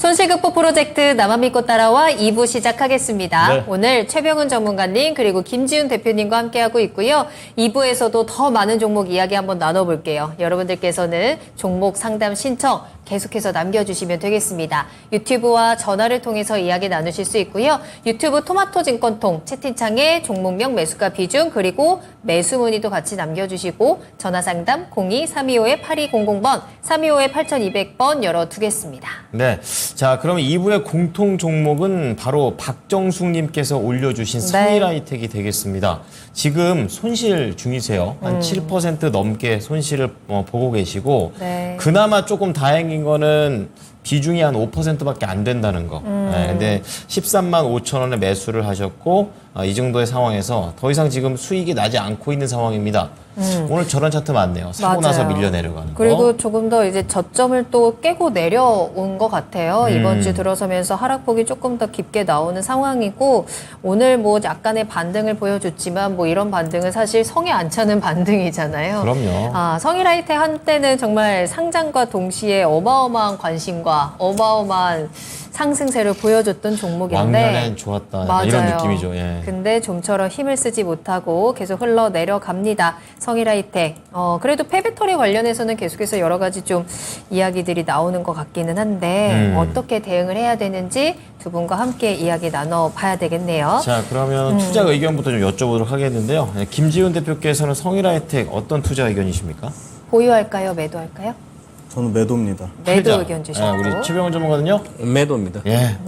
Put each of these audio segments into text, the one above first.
손실 극복 프로젝트 나만 믿고 따라와 2부 시작하겠습니다. 네. 오늘 최병훈 전문가님 그리고 김지훈 대표님과 함께하고 있고요. 2부에서도 더 많은 종목 이야기 한번 나눠볼게요. 여러분들께서는 종목 상담 신청 계속해서 남겨주시면 되겠습니다. 유튜브와 전화를 통해서 이야기 나누실 수 있고요. 유튜브 토마토 증권통 채팅창에 종목명 매수가 비중 그리고 매수 문의도 같이 남겨주시고 전화 상담 02-325-8200번 325-8200번 열어두겠습니다. 네. 자, 그러면 2부의 공통 종목은 바로 박정숙님께서 올려주신 성일하이텍이 되겠습니다. 지금 손실 중이세요. 한 7% 넘게 손실을 보고 계시고, 네. 그나마 조금 다행인 거는 비중이 한 5%밖에 안 된다는 거. 네, 근데 13만 5천 원에 매수를 하셨고, 이 정도의 상황에서 더 이상 지금 수익이 나지 않고 있는 상황입니다. 오늘 저런 차트 많네요. 사고 나서 맞아요. 밀려 내려가는 거. 그리고 조금 더 이제 저점을 또 깨고 내려온 것 같아요. 이번 주 들어서면서 하락폭이 조금 더 깊게 나오는 상황이고 오늘 뭐 약간의 반등을 보여줬지만 뭐 이런 반등은 사실 성에 안 차는 반등이잖아요. 그럼요. 성일하이텍 한때는 정말 상장과 동시에 어마어마한 관심과 어마어마한 상승세를 보여줬던 종목인데 왕년엔 좋았다. 맞아요. 이런 느낌이죠. 예. 근데 좀처럼 힘을 쓰지 못하고 계속 흘러 내려갑니다. 성일하이텍. 그래도 폐배터리 관련해서는 계속해서 여러 가지 좀 이야기들이 나오는 것 같기는 한데 어떻게 대응을 해야 되는지 두 분과 함께 이야기 나눠봐야 되겠네요. 자, 그러면 투자 의견부터 좀 여쭤보도록 하겠는데요. 네, 김지훈 대표께서는 성일하이텍 어떤 투자 의견이십니까? 보유할까요? 매도할까요? 저는 매도입니다. 매도 투자. 의견 주셨고. 우리 최병훈 전문가는요? 매도입니다. 예.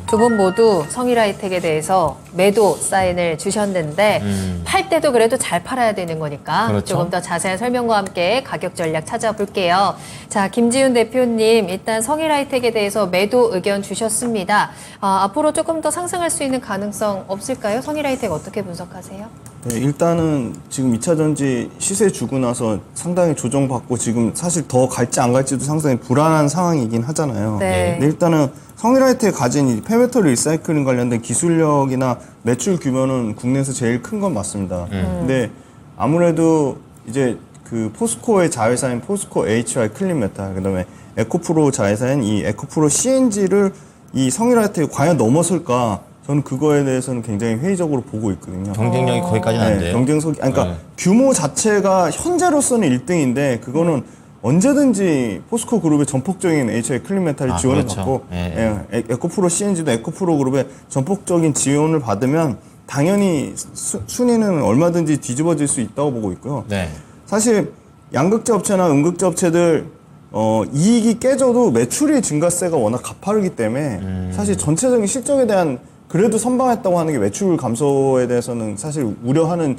두 분 모두 성일하이텍에 대해서 매도 사인을 주셨는데 팔 때도 그래도 잘 팔아야 되는 거니까 그렇죠. 조금 더 자세한 설명과 함께 가격 전략 찾아볼게요. 자, 김지훈 대표님 일단 성일하이텍에 대해서 매도 의견 주셨습니다. 앞으로 조금 더 상승할 수 있는 가능성 없을까요? 성일하이텍 어떻게 분석하세요? 네, 일단은 지금 2차 전지 시세 주고 나서 상당히 조정받고 지금 사실 더 갈지 안 갈지도 상당히 불안한 상황이긴 하잖아요. 네. 근데 일단은 성일하이텍이 가진 이 폐배터리 리사이클링 관련된 기술력이나 매출 규모는 국내에서 제일 큰 건 맞습니다. 근데 아무래도 이제 그 포스코의 자회사인 포스코 HY 클린메탈, 그다음에 에코프로 자회사인 이 에코프로 CNG를 이 성일하이텍이 과연 넘어설까? 저는 그거에 대해서는 굉장히 회의적으로 보고 있거든요. 경쟁력이 거기까지는 안 돼요. 경쟁력이, 그러니까 네. 규모 자체가 현재로서는 1등인데 그거는 언제든지 포스코 그룹의 전폭적인 HI 클린메탈이 지원을 그렇죠. 받고 예. 에코프로 CNG도 에코프로 그룹의 전폭적인 지원을 받으면 당연히 순위는 얼마든지 뒤집어질 수 있다고 보고 있고요. 네. 사실 양극재 업체나 음극재 업체들 이익이 깨져도 매출의 증가세가 워낙 가파르기 때문에 사실 전체적인 실적에 대한 그래도 선방했다고 하는 게 매출 감소에 대해서는 사실 우려하는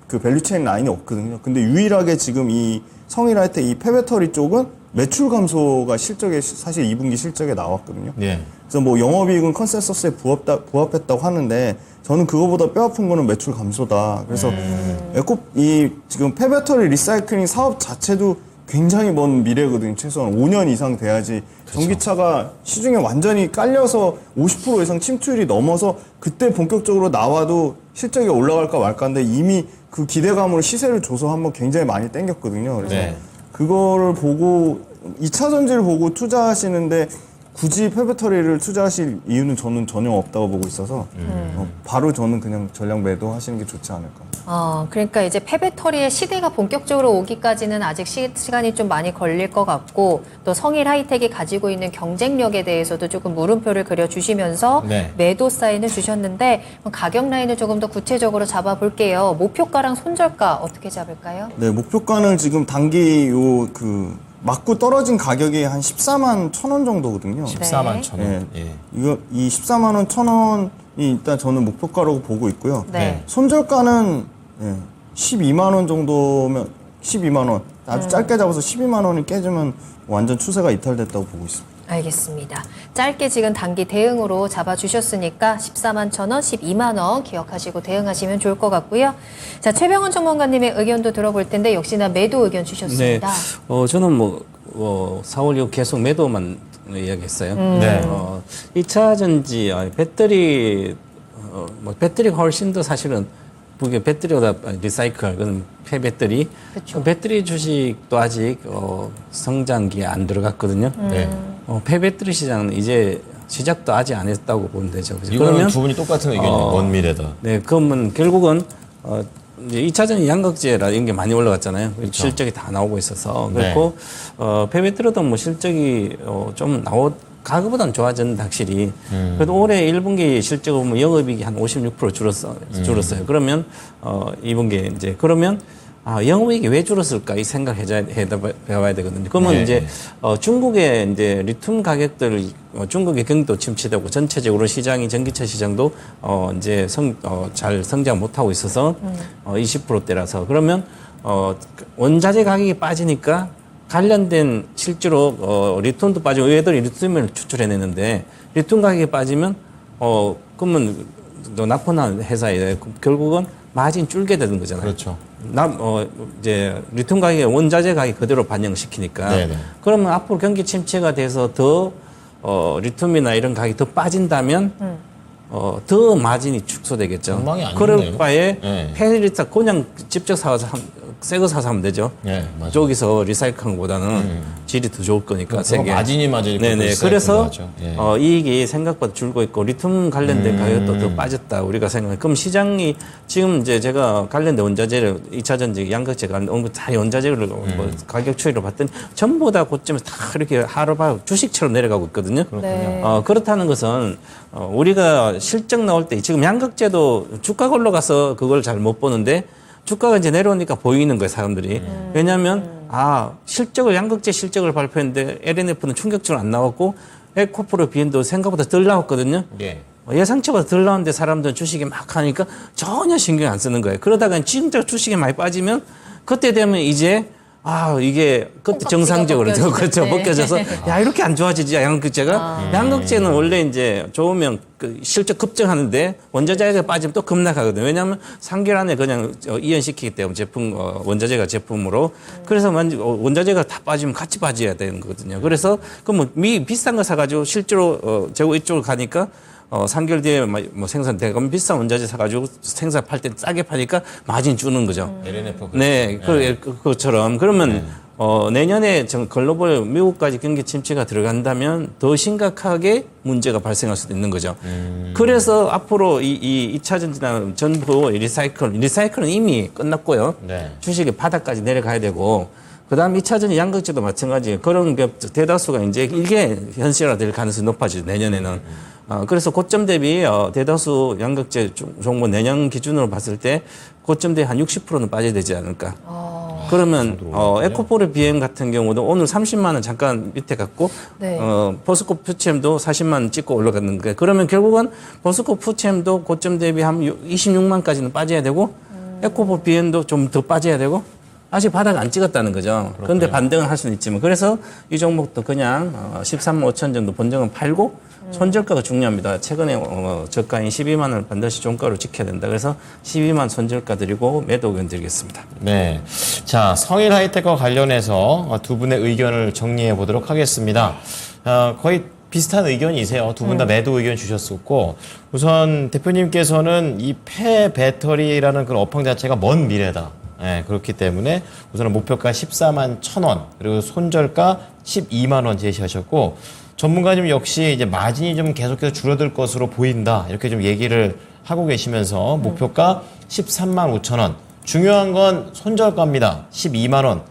그 밸류체인 라인이 없거든요. 근데 유일하게 지금 이 성일하이텍 이 폐배터리 쪽은 매출 감소가 실적에 사실 2분기 실적에 나왔거든요. 네. 그래서 뭐 영업이익은 컨센서스에 부합했다고 하는데 저는 그거보다 뼈아픈 거는 매출 감소다. 그래서 이 지금 폐배터리 리사이클링 사업 자체도 굉장히 먼 미래거든요. 최소한 5년 이상 돼야지 전기차가 시중에 완전히 깔려서 50% 이상 침투율이 넘어서 그때 본격적으로 나와도 실적이 올라갈까 말까인데 이미 그 기대감으로 시세를 줘서 한번 굉장히 많이 땡겼거든요. 그래서 네. 그거를 보고 2차 전지를 보고 투자하시는데 굳이 폐배터리를 투자하실 이유는 저는 전혀 없다고 보고 있어서 바로 저는 그냥 전량 매도하시는 게 좋지 않을까. 그러니까 이제 폐배터리의 시대가 본격적으로 오기까지는 아직 시간이 좀 많이 걸릴 것 같고 또 성일하이텍이 가지고 있는 경쟁력에 대해서도 조금 물음표를 그려주시면서 네. 매도 사인을 주셨는데 가격 라인을 조금 더 구체적으로 잡아볼게요. 목표가랑 손절가 어떻게 잡을까요? 네, 목표가는 지금 단기 맞고 떨어진 가격이 한 14만 1천 원 정도거든요. 14만 천 원. 네. 이 14만 원 1천 원이 일단 저는 목표가라고 보고 있고요. 네. 손절가는 12만 원 정도면 12만 원. 아주 짧게 잡아서 12만 원이 깨지면 완전 추세가 이탈됐다고 보고 있습니다. 알겠습니다. 짧게 지금 단기 대응으로 잡아주셨으니까 14만 1천 원, 12만 원 기억하시고 대응하시면 좋을 것 같고요. 자, 최병훈 전문가님의 의견도 들어볼 텐데 역시나 매도 의견 주셨습니다. 네. 저는 4월 이후 계속 매도만 이야기했어요. 네. 2차 전지, 배터리가 훨씬 더 사실은 그게 배터리보다 리사이클, 그건 폐배터리. 그쵸. 배터리 주식도 아직 성장기에 안 들어갔거든요. 네. 폐배터리 시장은 이제 시작도 아직 안 했다고 보면 되죠. 그죠? 이거는 두 분이 똑같은 의견이에요. 먼 미래다. 네, 그러면 결국은 이제 2차전 양극재라 이런 게 많이 올라갔잖아요. 실적이 다 나오고 있어서 그렇고 폐배터리도 뭐 실적이 좀 과거보다는 좋아졌는데 확실히 그래도 올해 1분기 실적 보면 영업이익이 한 56% 줄었어요. 그러면 2분기에 이제 그러면 영업이익이 왜 줄었을까 이 생각해봐야 되거든요. 그러면 네. 이제 중국의 이제 리튬 가격들 중국의 경기도 침체되고 전체적으로 시장이 전기차 시장도 이제 잘 성장 못하고 있어서 20%대라서 그러면 원자재 가격이 빠지니까 관련된 실제로 리튬도 빠지고 얘들이 리튬을 추출해내는데 리튬 가격이 빠지면 그러면 납품한 회사에 결국은 마진 줄게 되는 거잖아요. 그렇죠. 이제 리튬 가격에 원자재 가격 그대로 반영시키니까 네네. 그러면 앞으로 경기 침체가 돼서 더 리튬이나 이런 가격이 더 빠진다면 더 마진이 축소되겠죠. 전망이 안 그럴 좋네요. 바에 네. 폐리사 그냥 직접 사서 새 거 사서 하면 되죠. 네, 맞아요. 저기서 리사이클한 것보다는 질이 더 좋을 거니까. 그거 마진이 맞으니까 네네. 리사이클 그래서 하죠. 예. 이익이 생각보다 줄고 있고 리튬 관련된 가격도 더 빠졌다 우리가 생각해. 그럼 시장이 지금 이제 제가 관련된 원자재를 2차전지 양극재 관련 다 원자재를 뭐 가격 추이로 봤더니 전부 다 고점에서 다 이렇게 하루바로 주식처럼 내려가고 있거든요. 네. 그렇다는 것은 우리가 실적 나올 때 지금 양극재도 주가가 올라가서 그걸 잘 못 보는데 주가가 이제 내려오니까 보이는 거예요, 사람들이. 왜냐하면 양극재 실적을 발표했는데 LNF는 충격적으로 안 나왔고 에코프로 비엔도 생각보다 덜 나왔거든요. 예. 예상치보다 덜 나왔는데 사람들은 주식에 막 하니까 전혀 신경 안 쓰는 거예요. 그러다가 진짜 주식에 많이 빠지면 그때 되면 이제 이게 그때 정상적으로 그렇죠. 벗겨져서 야 이렇게 안 좋아지지 양극재가 양극재는 원래 이제 좋으면 그 실적 급증하는데 원자재가 빠지면 또 급락하거든요. 왜냐하면 3개월 안에 그냥 이연시키기 때문에 원자재가 제품으로 그래서 원자재가 다 빠지면 같이 빠져야 되는 거거든요. 그래서 그럼 비싼 거 사가지고 실제로 재고 이쪽으로 가니까 3개월 뒤에 뭐 생산되고 비싼 원자재 사가지고 생산 팔 때 싸게 파니까 마진 주는 거죠. LNF. 네, 그것처럼 그러면 내년에 글로벌 미국까지 경기 침체가 들어간다면 더 심각하게 문제가 발생할 수도 있는 거죠. 그래서 앞으로 이 2차 전지나 전부 리사이클은 이미 끝났고요. 네. 주식이 바닥까지 내려가야 되고 그다음 2차 전지 양극재도 마찬가지 그런 게 대다수가 이제 이게 현실화될 가능성이 높아지죠. 내년에는. 그래서 고점 대비 대다수 양극재 종목 내년 기준으로 봤을 때 고점 대비 한 60%는 빠져야 되지 않을까. 그러면 에코포르 비행 같은 경우도 오늘 30만 원 잠깐 밑에 갔고 네. 포스코 푸치엠도 40만 원 찍고 올라갔는데 그러면 결국은 포스코 푸치엠도 고점 대비 한 26만까지는 빠져야 되고 에코포르 비행도 좀 더 빠져야 되고 아직 바닥 안 찍었다는 거죠. 그런데 반등을 할 수는 있지만 그래서 이 종목도 그냥 13만 5천 정도 본정은 팔고 손절가가 중요합니다. 최근에 저가인 12만 원을 반드시 종가로 지켜야 된다. 그래서 12만 손절가 드리고 매도 의견 드리겠습니다. 네. 자, 성일 하이텍과 관련해서 두 분의 의견을 정리해 보도록 하겠습니다. 거의 비슷한 의견이세요. 두 분 다 매도 의견 주셨었고, 우선 대표님께서는 이 폐배터리라는 그런 업황 자체가 먼 미래다. 네, 그렇기 때문에 우선은 목표가 14만 1,000원, 그리고 손절가 12만 원 제시하셨고, 전문가님 역시 이제 마진이 좀 계속해서 줄어들 것으로 보인다. 이렇게 좀 얘기를 하고 계시면서 목표가 13만 5천 원. 중요한 건 손절가입니다. 12만 원.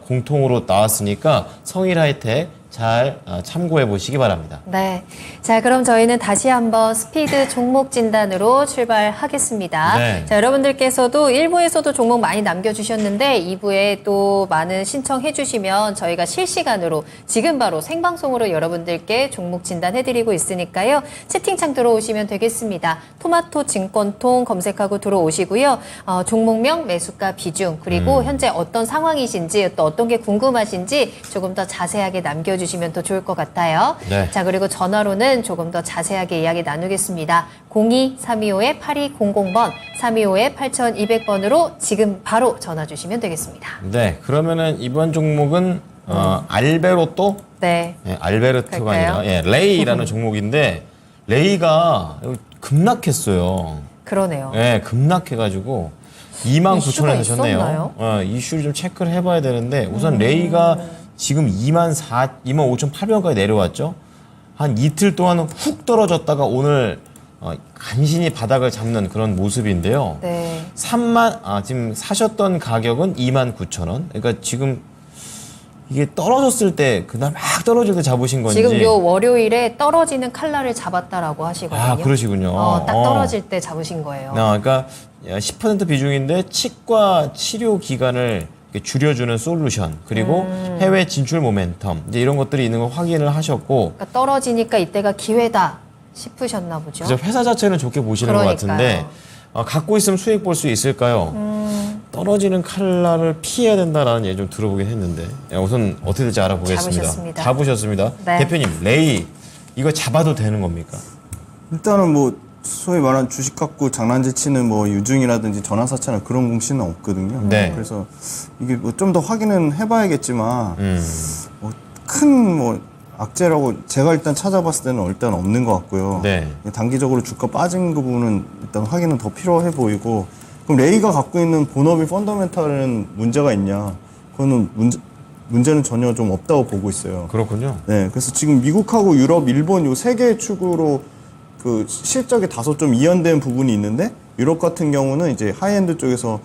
공통으로 나왔으니까 성일 하이텍 잘 참고해 보시기 바랍니다. 네. 자, 그럼 저희는 다시 한번 스피드 종목 진단으로 출발하겠습니다. 네. 자, 여러분들께서도 1부에서도 종목 많이 남겨주셨는데 2부에 또 많은 신청해 주시면 저희가 실시간으로 지금 바로 생방송으로 여러분들께 종목 진단해드리고 있으니까요. 채팅창 들어오시면 되겠습니다. 토마토 증권통 검색하고 들어오시고요. 종목명, 매수가 비중, 그리고 현재 어떤 상황이신지 또 어떤 게 궁금하신지 조금 더 자세하게 남겨주시면 더 좋을 것 같아요. 네. 자, 그리고 전화로는 조금 더 자세하게 이야기 나누겠습니다. 02-325-8200번, 325-8200번으로 지금 바로 전화 주시면 되겠습니다. 네. 그러면은 이번 종목은 알베로또? 네. 네, 알베르트가 갈까요? 아니라 레이라는 종목인데 레이가 급락했어요. 그러네요. 네, 급락해가지고 29,000원에 이슈가 사셨네요. 있었나요? 이슈를 좀 체크를 해봐야 되는데 우선 레이가 지금 25,800원까지 내려왔죠. 한 이틀 동안 훅 떨어졌다가 오늘 간신히 바닥을 잡는 그런 모습인데요. 네. 지금 사셨던 가격은 29,000원. 그러니까 지금 이게 떨어졌을 때 그날 막 떨어질 때 잡으신 건지. 지금 요 월요일에 떨어지는 칼날을 잡았다라고 하시거든요. 아, 그러시군요. 딱 떨어질 때 잡으신 거예요. 그러니까 10% 비중인데 치과 치료 기간을 이렇게 줄여주는 솔루션 그리고 해외 진출 모멘텀 이제 이런 것들이 있는 걸 확인을 하셨고. 그러니까 떨어지니까 이때가 기회다 싶으셨나 보죠. 그죠? 회사 자체는 좋게 보시는 그러니까요. 것 같은데 갖고 있으면 수익 볼 수 있을까요? 떨어지는 칼날을 피해야 된다라는 얘기 좀 들어보긴 했는데 우선 어떻게 될지 알아보겠습니다. 잡으셨습니다. 잡으셨습니다. 네. 대표님 레이 이거 잡아도 되는 겁니까? 일단은 뭐 소위 말하는 주식 갖고 장난질 치는 뭐 유증이라든지 전환사채나 그런 공시는 없거든요. 네. 그래서 이게 뭐 좀 더 확인은 해봐야겠지만 큰 악재라고 제가 일단 찾아봤을 때는 일단 없는 것 같고요. 네. 단기적으로 주가 빠진 그 부분은 일단 확인은 더 필요해 보이고, 그럼 레이가 갖고 있는 본업이 펀더멘탈은 문제가 있냐? 그거는 문제는 전혀 좀 없다고 보고 있어요. 그렇군요. 네, 그래서 지금 미국하고 유럽, 일본 요 세 개의 축으로 그 실적이 다소 좀 이연된 부분이 있는데, 유럽 같은 경우는 이제 하이엔드 쪽에서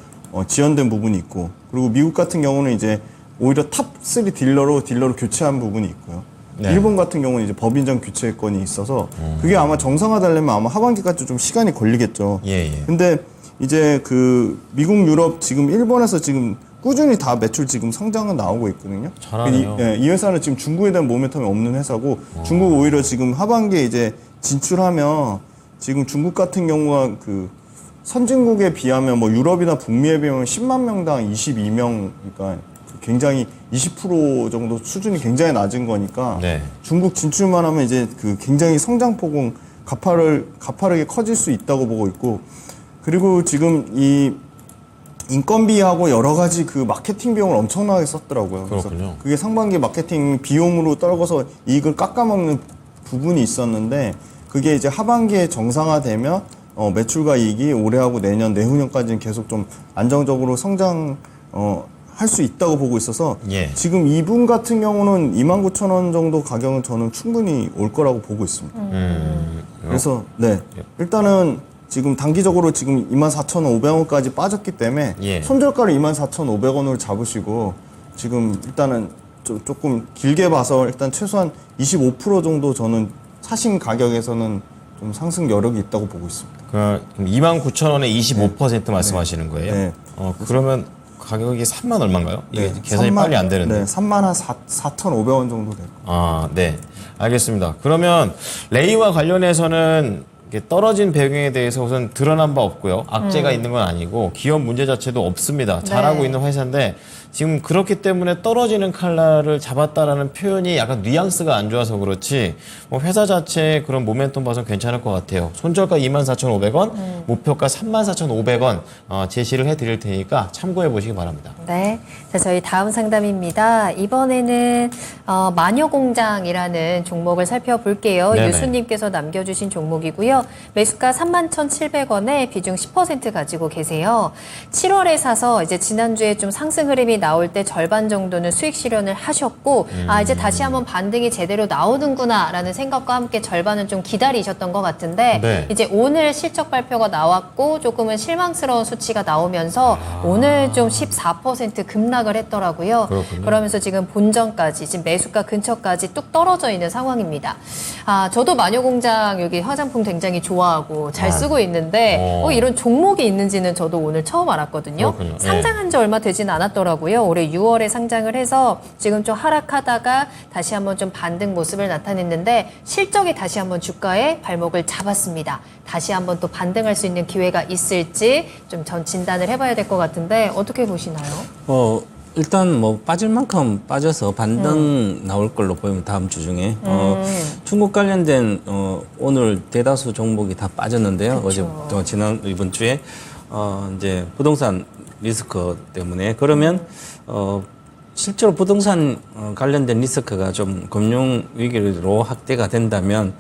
지연된 부분이 있고, 그리고 미국 같은 경우는 이제 오히려 탑3 딜러로 교체한 부분이 있고요. 네. 일본 같은 경우는 이제 법인장 교체권이 있어서 그게 아마 정상화되려면 아마 하반기까지 좀 시간이 걸리겠죠. 예. 근데 이제 그 미국, 유럽, 지금 일본에서 지금 꾸준히 다 매출 지금 성장은 나오고 있거든요. 잘하네요. 이 회사는 지금 중국에 대한 모멘텀이 없는 회사고, 중국 오히려 지금 하반기에 이제 진출하면 지금 중국 같은 경우가 그 선진국에 비하면 뭐 유럽이나 북미에 비하면 10만 명당 22명, 그러니까 굉장히 20% 정도 수준이 굉장히 낮은 거니까 네. 중국 진출만 하면 이제 그 굉장히 성장폭은 가파르게 커질 수 있다고 보고 있고, 그리고 지금 이 인건비하고 여러 가지 그 마케팅 비용을 엄청나게 썼더라고요. 그렇군요. 그래서 그게 상반기 마케팅 비용으로 떨궈서 이익을 깎아먹는 부분이 있었는데, 그게 이제 하반기에 정상화되면 매출과 이익이 올해하고 내년, 내후년까지는 계속 좀 안정적으로 성장 할 수 있다고 보고 있어서 예. 지금 이분 같은 경우는 29,000원 정도 가격은 저는 충분히 올 거라고 보고 있습니다. 그래서 네, 일단은 지금 단기적으로 지금 24,500원까지 빠졌기 때문에 예. 손절가를 24,500원으로 잡으시고, 지금 일단은 조금 길게 봐서 일단 최소한 25% 정도 저는 사신 가격에서는 좀 상승 여력이 있다고 보고 있습니다. 그럼 29,000원에 25% 말씀하시는 거예요? 네. 그러면 가격이 3만 얼마인가요? 이게 계산이 빨리 안 되는데. 네, 3만 한 4,500원 정도 될 거예요. 네. 알겠습니다. 그러면 레이와 관련해서는 이게 떨어진 배경에 대해서 우선 드러난 바 없고요. 악재가 있는 건 아니고 기업 문제 자체도 없습니다. 잘하고 네. 있는 회사인데 지금 그렇기 때문에 떨어지는 칼날을 잡았다라는 표현이 약간 뉘앙스가 안 좋아서 그렇지 뭐 회사 자체의 그런 모멘텀 봐서는 괜찮을 것 같아요. 손절가 24,500원, 목표가 34,500원 제시를 해드릴 테니까 참고해 보시기 바랍니다. 네. 자, 저희 다음 상담입니다. 이번에는 마녀공장이라는 종목을 살펴볼게요. 네네. 유수님께서 남겨주신 종목이고요. 매수가 31,700원에 비중 10% 가지고 계세요. 7월에 사서 이제 지난주에 좀 상승 흐름이 나올 때 절반 정도는 수익 실현을 하셨고, 이제 다시 한번 반등이 제대로 나오는구나라는 생각과 함께 절반은 좀 기다리셨던 것 같은데, 네. 이제 오늘 실적 발표가 나왔고 조금은 실망스러운 수치가 나오면서 오늘 좀 14% 급락을 했더라고요. 그렇군요. 그러면서 지금 본전까지, 지금 매수가 근처까지 뚝 떨어져 있는 상황입니다. 저도 마녀공장 여기 화장품 굉장히 좋아하고 잘 쓰고 있는데 이런 종목이 있는지는 저도 오늘 처음 알았거든요. 그렇군요. 상장한 지 얼마 되진 않았더라고요. 올해 6월에 상장을 해서 지금 좀 하락하다가 다시 한번 좀 반등 모습을 나타냈는데 실적이 다시 한번 주가에 발목을 잡았습니다. 다시 한번 또 반등할 수 있는 기회가 있을지 좀 전 진단을 해봐야 될 것 같은데 어떻게 보시나요? 일단 뭐 빠질 만큼 빠져서 반등 나올 걸로 보이면 다음 주 중에 중국 관련된 오늘 대다수 종목이 다 빠졌는데요. 그쵸. 어제 이번 주에 이제 부동산 리스크 때문에 그러면 실제로 부동산 관련된 리스크가 좀 금융 위기로 확대가 된다면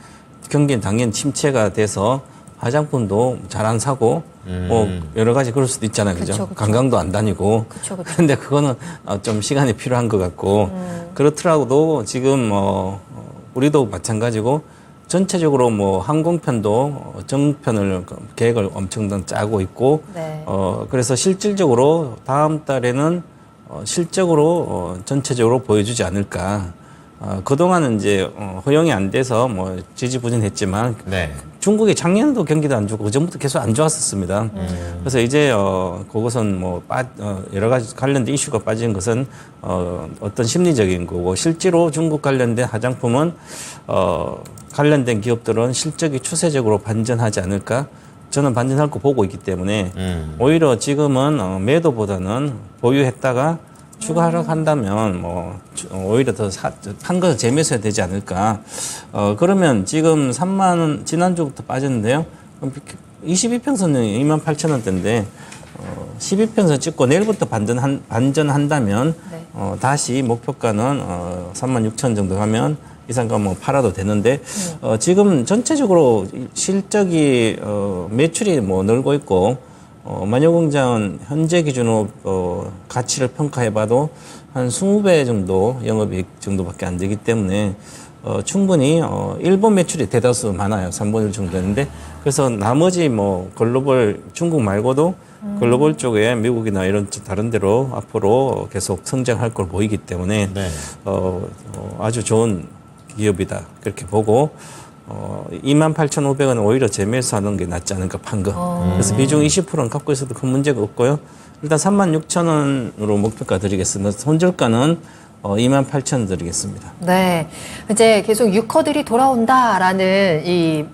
경기는 당연히 침체가 돼서 화장품도 잘 안 사고 뭐 여러 가지 그럴 수도 있잖아요. 그죠? 그쵸, 그쵸. 관광도 안 다니고. 그쵸, 그쵸. 근데 그거는 좀 시간이 필요한 것 같고 그렇더라도 지금 우리도 마찬가지고 전체적으로 뭐 항공편도 정편을 계획을 엄청 짜고 있고 네. 그래서 실질적으로 다음 달에는 실적으로 전체적으로 보여주지 않을까. 그동안은 이제 허용이 안 돼서 뭐 지지부진했지만 네. 중국이 작년에도 경기도 안 좋고 그전부터 계속 안 좋았었습니다. 그래서 이제 그것은 뭐 여러 가지 관련된 이슈가 빠진 것은 어떤 심리적인 거고 실제로 중국 관련된 화장품은 관련된 기업들은 실적이 추세적으로 반전하지 않을까 저는 반전할 거 보고 있기 때문에 오히려 지금은 매도보다는 보유했다가 추가 하락한다면 뭐 오히려 더 판 것을 재매수해야 되지 않을까. 그러면 지금 3만 원 지난주부터 빠졌는데요. 22평선이 28,000원대인데 12평선 찍고 내일부터 반전한다면 네. 다시 목표가는 36,000 정도 가면 이상가 뭐 팔아도 되는데 지금 전체적으로 실적이 매출이 뭐 늘고 있고 마녀공장은 현재 기준으로 가치를 평가해봐도 한 20배 정도 영업이익 정도밖에 안 되기 때문에 충분히 일본 매출이 대다수 많아요. 3분의 1 정도 되는데 그래서 나머지 뭐 글로벌 중국 말고도 글로벌 쪽에 미국이나 이런 다른 데로 앞으로 계속 성장할 걸 보이기 때문에 네. 아주 좋은 기업이다 그렇게 보고 28,500원 오히려 재매수하는 게 낫지 않을까 판 거. 그래서 비중 20%는 갖고 있어도 큰 문제가 없고요. 일단 36,000원으로 목표가 드리겠습니다. 손절가는 28,000원 드리겠습니다. 네. 이제 계속 유커들이 돌아온다라는 이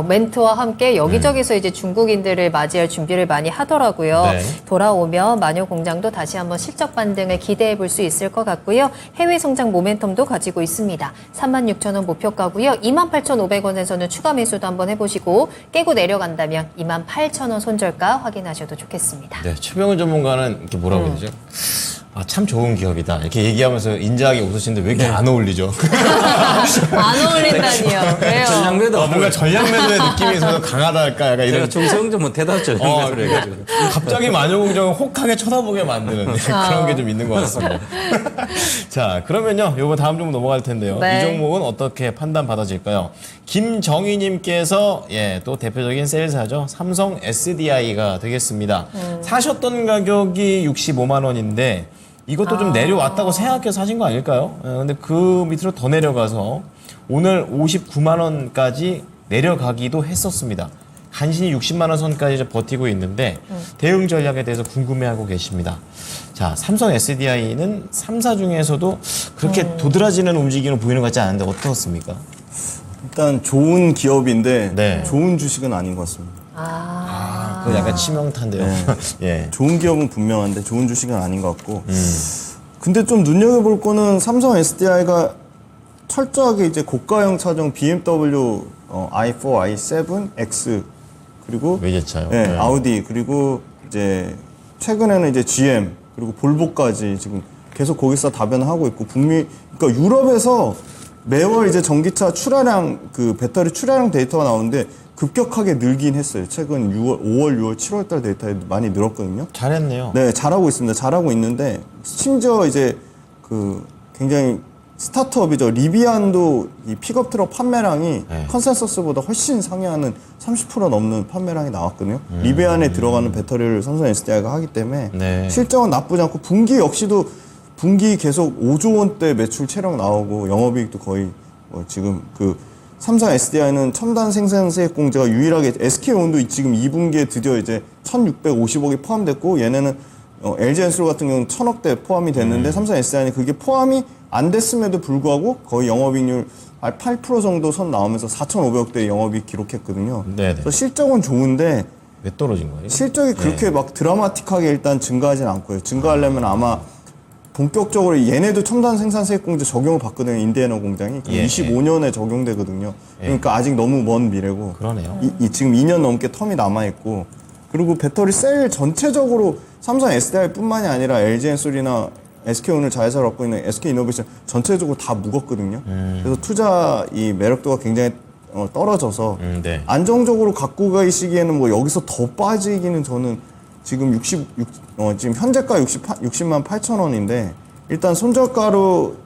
멘트와 함께 여기저기서 이제 중국인들을 맞이할 준비를 많이 하더라고요. 네. 돌아오면 마녀공장도 다시 한번 실적 반등을 기대해 볼 수 있을 것 같고요. 해외 성장 모멘텀도 가지고 있습니다. 36,000원 목표가고요. 28,500원에서는 추가 매수도 한번 해보시고 깨고 내려간다면 28,000원 손절가 확인하셔도 좋겠습니다. 네, 최병훈 전문가는 이렇게 뭐라고 해야 되죠? 아, 참 좋은 기업이다. 이렇게 얘기하면서 인자하게 웃으시는데 왜 이렇게 안 어울리죠? 안 어울린다니요. 왜요? 전략매도 뭔가 전략매도의 느낌이 더 강하다 할까? 약간 제가 이런. 중성좀 못해다 전략매도를 해가지고. 갑자기 마녀공장을 혹하게 쳐다보게 만드는 그런 게 좀 있는 것 같습니다. 자, 그러면요. 요거 다음 종목 넘어갈 텐데요. 네. 이 종목은 어떻게 판단 받아질까요? 김정희님께서 또 대표적인 세일사죠. 삼성 SDI가 되겠습니다. 사셨던 가격이 65만 원인데 이것도 좀 내려왔다고 생각해서 사신 거 아닐까요? 근데 그 밑으로 더 내려가서 오늘 59만 원까지 내려가기도 했었습니다. 간신히 60만 원 선까지 이제 버티고 있는데 대응 전략에 대해서 궁금해하고 계십니다. 자, 삼성 SDI는 3사 중에서도 그렇게 도드라지는 움직임을 보이는 것 같지 않은데 어떻습니까? 일단 좋은 기업인데 네. 좋은 주식은 아닌 것 같습니다. 그 약간 치명타인데요. 예. 좋은 기업은 분명한데 좋은 주식은 아닌 것 같고. 근데 좀 눈여겨볼 거는 삼성 SDI가 철저하게 이제 고가형 차종 BMW i4, i7, X 그리고 외제차요. 네, 네. 아우디 그리고 이제 최근에는 이제 GM 그리고 볼보까지 지금 계속 거기서 다변하고 있고 그러니까 유럽에서 매월 이제 전기차 출하량 그 배터리 출하량 데이터가 나오는데 급격하게 늘긴 했어요. 최근 5월, 6월, 7월 달 데이터에 많이 늘었거든요. 잘했네요. 네, 잘하고 있습니다. 잘하고 있는데 심지어 이제 그 굉장히 스타트업이죠. 리비안도 이 픽업 트럭 판매량이 네. 컨센서스보다 훨씬 상회하는 30% 넘는 판매량이 나왔거든요. 리비안에 들어가는 배터리를 삼성 SDI가 하기 때문에 네. 실적은 나쁘지 않고 분기 역시도 분기 계속 5조 원대 매출 체력 나오고 영업이익도 거의 지금 그 삼성 SDI는 첨단 생산세액 공제가 유일하게 SK온도 지금 2분기에 드디어 이제 1,650억이 포함됐고 얘네는 LG엔솔 같은 경우는 1,000억대 포함이 됐는데 삼성 SDI는 그게 포함이 안 됐음에도 불구하고 거의 영업이익률 8% 정도 선 나오면서 4,500억대 영업이익 기록했거든요. 네네. 그래서 실적은 좋은데 왜 떨어진 거예요? 실적이 그렇게 막 드라마틱하게 일단 증가하진 않고요. 증가하려면 아마 본격적으로 얘네도 첨단 생산세액 공제 적용을 받거든요. 인디애나 공장이. 예, 25년에 적용되거든요. 그러니까 아직 너무 먼 미래고. 그러네요. 지금 2년 넘게 텀이 남아있고. 그리고 배터리 셀 전체적으로 삼성 SDI뿐만이 아니라 LG엔솔이나 SK온을 자회사를 얻고 있는 SK이노베이션 전체적으로 다 무겁거든요. 그래서 투자 이 매력도가 굉장히 떨어져서 네. 안정적으로 갖고 가시기에는 뭐 여기서 더 빠지기는 저는 지금 지금 현재가 60만 8천 원인데 일단 손절가로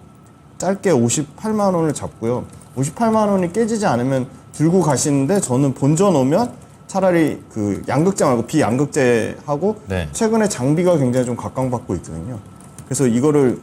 짧게 58만 원을 잡고요. 58만 원이 깨지지 않으면 들고 가시는데 저는 본전 오면 차라리 그 양극재 말고 비양극재 하고 네. 최근에 장비가 굉장히 좀 각광받고 있거든요. 그래서 이거를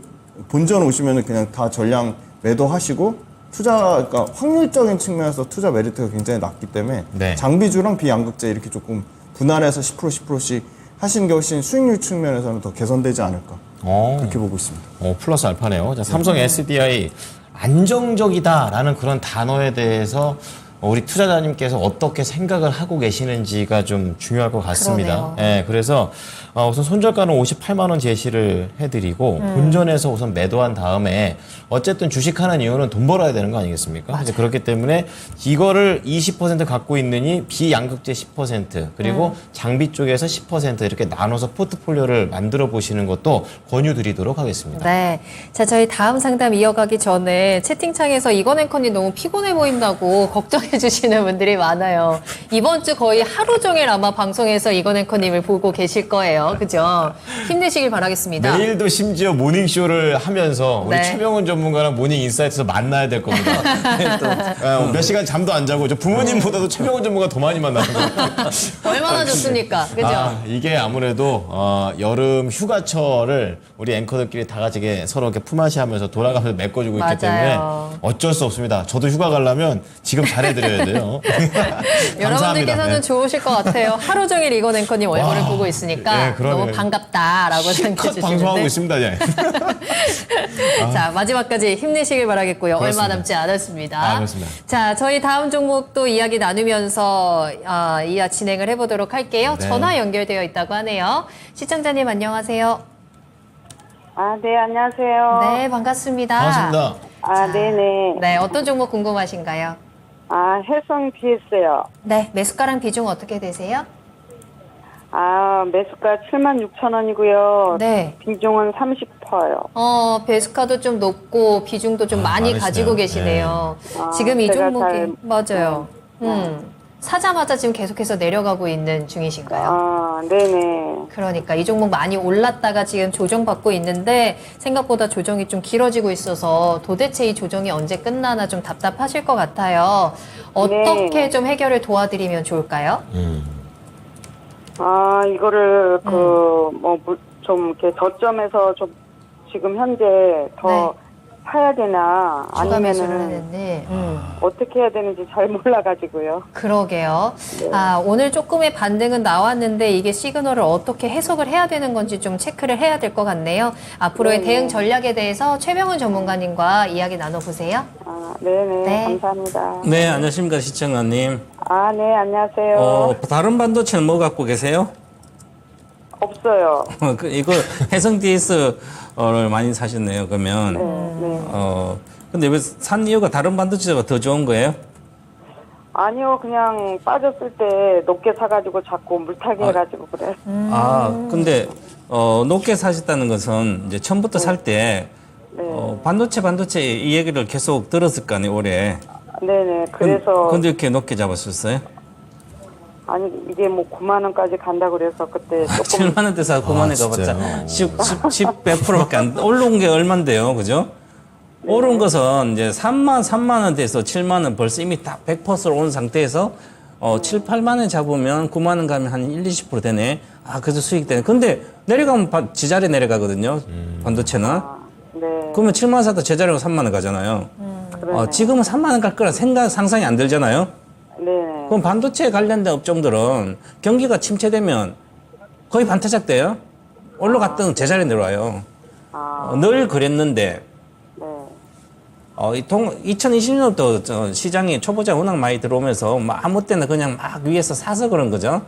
본전 오시면은 그냥 다 전량 매도하시고 그러니까 확률적인 측면에서 투자 메리트가 굉장히 낮기 때문에 네. 장비주랑 비양극재 이렇게 조금 분할해서 10%씩 하시는 게 훨씬 수익률 측면에서는 더 개선되지 않을까 그렇게 보고 있습니다. 플러스 알파네요. 자, 삼성 SDI 안정적이다라는 그런 단어에 대해서 우리 투자자님께서 어떻게 생각을 하고 계시는지가 좀 중요할 것 같습니다. 그러네요. 예, 그래서 우선 손절가는 58만 원 제시를 해드리고 본전에서 우선 매도한 다음에 어쨌든 주식하는 이유는 돈 벌어야 되는 거 아니겠습니까? 이제 그렇기 때문에 이거를 20% 갖고 있느니 비양극재 10% 그리고 장비 쪽에서 10% 이렇게 나눠서 포트폴리오를 만들어 보시는 것도 권유드리도록 하겠습니다. 네. 자, 저희 다음 상담 이어가기 전에 채팅창에서 이건 앵커님 너무 피곤해 보인다고 걱정해 주시는 분들이 많아요. 이번 주 거의 하루 종일 아마 방송에서 이건 앵커님을 보고 계실 거예요. 그죠? 힘내시길 바라겠습니다. 내일도 심지어 모닝쇼를 하면서 우리 네. 최명훈 전문가랑 모닝 인사이트에서 만나야 될 겁니다. 몇 시간 잠도 안 자고 저 부모님보다도 최명훈 전문가 더 많이 만나는 거예요. 얼마나 좋습니까? 그죠? 이게 아무래도 여름 휴가철을 우리 앵커들끼리 다 같이 이렇게 서로 이렇게 품앗이 하면서 돌아가면서 메꿔주고 있기 때문에 맞아요. 어쩔 수 없습니다. 저도 휴가 가려면 지금 잘해드려야 돼요. 여러분들께서는 감사합니다. 좋으실 것 같아요. 하루 종일 이건 앵커님 얼굴을 보고 있으니까 네, 그러네요. 너무 반갑다라고 생각해 컷 방송하고 주시는데. 있습니다. 예. 자, 마지막까지 힘내시길 바라겠고요. 그렇습니다. 얼마 남지 않았습니다. 그렇습니다. 자, 저희 다음 종목도 이야기 나누면서 진행을 해보도록 할게요. 네. 전화 연결되어 있다고 하네요. 시청자님 안녕하세요. 네, 안녕하세요. 네, 반갑습니다. 반갑습니다. 네네. 네, 어떤 종목 궁금하신가요? 해성 BS요. 네, 매수가랑 비중 어떻게 되세요? 매수가 76,000원이고요. 네. 비중은 30%요. 배수가도 좀 높고 비중도 좀 많이 많으시네요. 가지고 계시네요. 지금 이 제가 종목이 맞아요. 사자마자 지금 계속해서 내려가고 있는 중이신가요? 네네. 그러니까 이 종목 많이 올랐다가 지금 조정받고 있는데 생각보다 조정이 좀 길어지고 있어서 도대체 이 조정이 언제 끝나나 좀 답답하실 것 같아요. 어떻게 네. 좀 해결을 도와드리면 좋을까요? 이거를 좀 이렇게 저점에서 좀 지금 현재 더 사야 되나 추가 매수를 아니면은 했는데 어떻게 해야 되는지 잘 몰라가지고요. 그러게요. 오늘 조금의 반등은 나왔는데 이게 시그널을 어떻게 해석을 해야 되는 건지 좀 체크를 해야 될 것 같네요. 앞으로의 네네. 대응 전략에 대해서 최명훈 전문가님과 이야기 나눠보세요. 네네. 네. 감사합니다. 네, 안녕하십니까 시청자님. 네, 안녕하세요. 다른 반도체는 뭐 갖고 계세요? 없어요. 이거 해성 DS를 많이 사셨네요. 그러면 네. 근데 왜 산 이유가 다른 반도체가 더 좋은 거예요? 아니요, 그냥 빠졌을 때 높게 사가지고 자꾸 물타기 해가지고 그래. 근데 높게 사셨다는 것은 이제 처음부터 살 때 반도체 이 얘기를 계속 들었을 거 아니에요, 올해. 네네. 그래서 근데 이렇게 높게 잡았었어요? 아니 이게 뭐 9만 원까지 간다 그래서 그때 조금 7만 원대 사고 9만 원 가봤자 100%밖에 안 올라온 게 얼만데요, 그죠? 오른 것은 이제 3만 원대에서 7만 원 벌써 이미 다 100%로 온 상태에서 7, 8만 원 잡으면 9만 원 가면 한 1, 20% 되네. 그래서 수익 되네. 근데 내려가면 지자리 내려가거든요. 반도체는. 네. 그러면 7만 원 사다 제자리로 3만 원 가잖아요. 그러네. 지금은 3만 원 갈 거라 상상이 안 들잖아요. 네네. 그럼 반도체 관련된 업종들은 경기가 침체되면 거의 반타작 돼요. 올라갔던 제자리에 내려와요. 늘 그랬는데 네. 2020년부터 시장에 초보자 워낙 많이 들어오면서 아무 때나 그냥 막 위에서 사서 그런 거죠.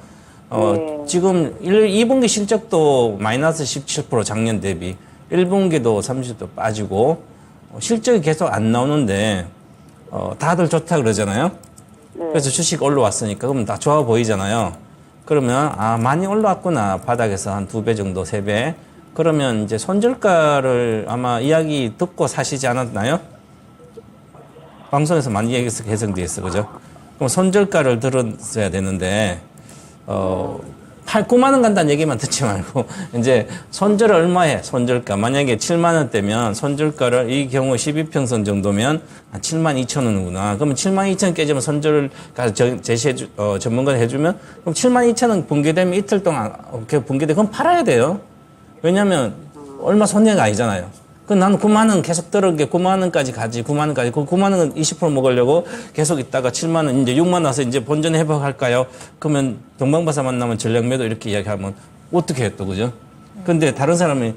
네. 지금 2분기 실적도 마이너스 17% 작년 대비 1분기도 30% 빠지고 실적이 계속 안 나오는데 다들 좋다 그러잖아요. 그래서 주식 올라왔으니까 그럼 다 좋아 보이잖아요. 그러면 많이 올라왔구나. 바닥에서 한 2배 정도, 3배. 그러면 이제 손절가를 아마 이야기 듣고 사시지 않았나요? 방송에서 많이 얘기해서 개정돼 있어, 그죠? 그럼 손절가를 들었어야 되는데 9만 원 간다는 얘기만 듣지 말고 이제 손절 얼마에 손절가 만약에 7만 원대면 손절가를 이 경우 12평선 정도면 한 7만 2천 원이구나. 그러면 7만 2천 원 깨지면 손절가 제시해 전문가가 해주면 그럼 7만 2천 원 붕괴되면 이틀 동안 붕괴돼 그럼 팔아야 돼요. 왜냐하면 얼마 손해가 아니잖아요. 그 나는 9만 원 계속 들은 게 9만 원까지 가지 9만 원까지 그 9만 원은 20% 먹으려고 계속 있다가 7만 원 이제 6만 와서 이제 본전 회복할까요? 그러면 동방바사 만나면 전략 매도 이렇게 이야기하면 어떻게 했또 그죠? 근데 다른 사람이